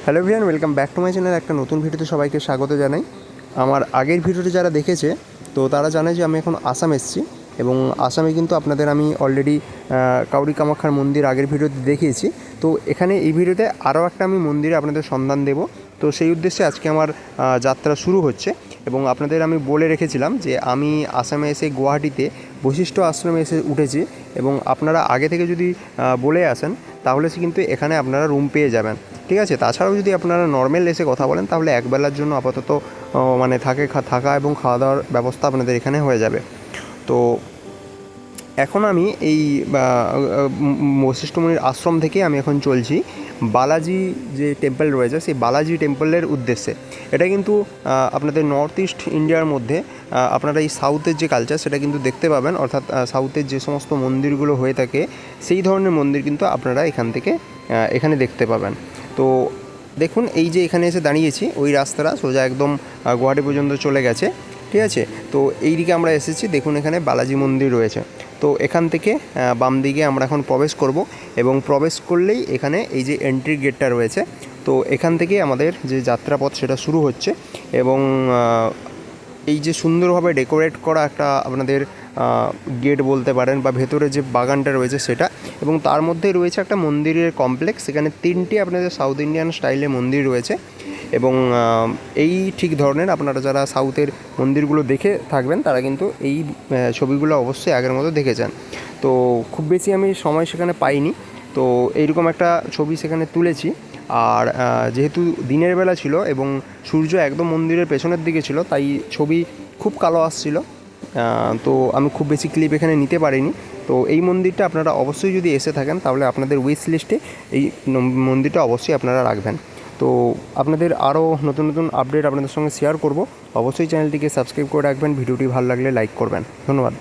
Hello everyone, welcome back to my channel. একটা নতুন ভিডিওতে সবাইকে স্বাগত জানাই। আমার আগের ভিডিওটি যারা দেখেছে তো তারা জানে যে আমি এখন আসাম এসেছি, এবং আসামে কিন্তু আপনাদের আমি অলরেডি কাউরি কামাখ্যার মন্দির আগের ভিডিওতে দেখিয়েছি। তো এখানে এই ভিডিওতে আরও একটা আমি মন্দিরে আপনাদের সন্ধান দেব। তো সেই উদ্দেশ্যে আজকে আমার যাত্রা শুরু হচ্ছে, এবং আপনাদের আমি বলে রেখেছিলাম যে আমি আসামে এসে গুয়াহাটিতে বশিষ্ঠ আশ্রমে এসে উঠেছি, এবং আপনারা আগে থেকে যদি বলে আসেন তাহলে সে কিন্তু এখানে আপনারা রুম পেয়ে যাবেন, ঠিক আছে। তাছাড়াও যদি আপনারা নর্মাল এসে কথা বলেন তাহলে একবেলার জন্য আপাতত মানে থাকা এবং খাওয়া দাওয়ার ব্যবস্থা আপনাদের এখানে হয়ে যাবে। তো এখন আমি এই বশিষ্ঠ মুনির আশ্রম থেকে আমি এখন চলছি বালাজি যে টেম্পল রয়েছে সেই বালাজি টেম্পলের উদ্দেশ্যে। এটা কিন্তু আপনাদের নর্থ ইস্ট ইন্ডিয়ার মধ্যে আপনারা এই সাউথের যে কালচার সেটা কিন্তু দেখতে পাবেন, অর্থাৎ সাউথের যে সমস্ত মন্দিরগুলো হয়ে থাকে সেই ধরনের মন্দির কিন্তু আপনারা এখানে দেখতে পাবেন। তো দেখুন, এই যে এখানে এসে দাঁড়িয়েছি ওই রাস্তাটা সোজা একদম গুয়াহাটি পর্যন্ত চলে গেছে, ঠিক আছে। তো এই দিকে আমরা এসেছি, দেখুন এখানে বালাজি মন্দির রয়েছে। তো এখান থেকে বাম দিকে আমরা এখন প্রবেশ করব, এবং প্রবেশ করলেই এখানে এই যে এন্ট্রি গেটটা রয়েছে, তো এখান থেকে আমাদের যে যাত্রাপথ সেটা শুরু হচ্ছে। এবং এই যে সুন্দরভাবে ডেকোরেট করা একটা আপনাদের গেট বলতে পারেন, বা ভেতরে যে বাগানটা রয়েছে সেটা, এবং তার মধ্যেই রয়েছে একটা মন্দিরের কমপ্লেক্স। এখানে 3টি আপনাদের সাউথ ইন্ডিয়ান স্টাইলে মন্দির রয়েছে, এবং এই ঠিক ধরনের আপনারা যারা সাউথের মন্দিরগুলো দেখে থাকবেন তারা কিন্তু এই ছবিগুলো অবশ্যই আগের মতো দেখেছেন। তো খুব বেশি আমি সময় সেখানে পাইনি, তো এইরকম একটা ছবি সেখানে তুলেছি। আর যেহেতু দিনের বেলা ছিল এবং সূর্য একদম মন্দিরের পেছনের দিকে ছিল, তাই ছবি খুব কালো আসছিল। তো আমি খুব বেশি ক্লিপ এখানে নিতে পারিনি। তো এই মন্দিরটা আপনারা অবশ্যই যদি এসে থাকেন তাহলে আপনাদের উইশ লিস্টে এই মন্দিরটা অবশ্যই আপনারা রাখবেন। তো আপনাদের আরও নতুন নতুন আপডেট আপনাদের সঙ্গে শেয়ার করব। অবশ্যই চ্যানেলটিকে সাবস্ক্রাইব করে রাখবেন, ভিডিওটি ভালো লাগলে লাইক করবেন। ধন্যবাদ।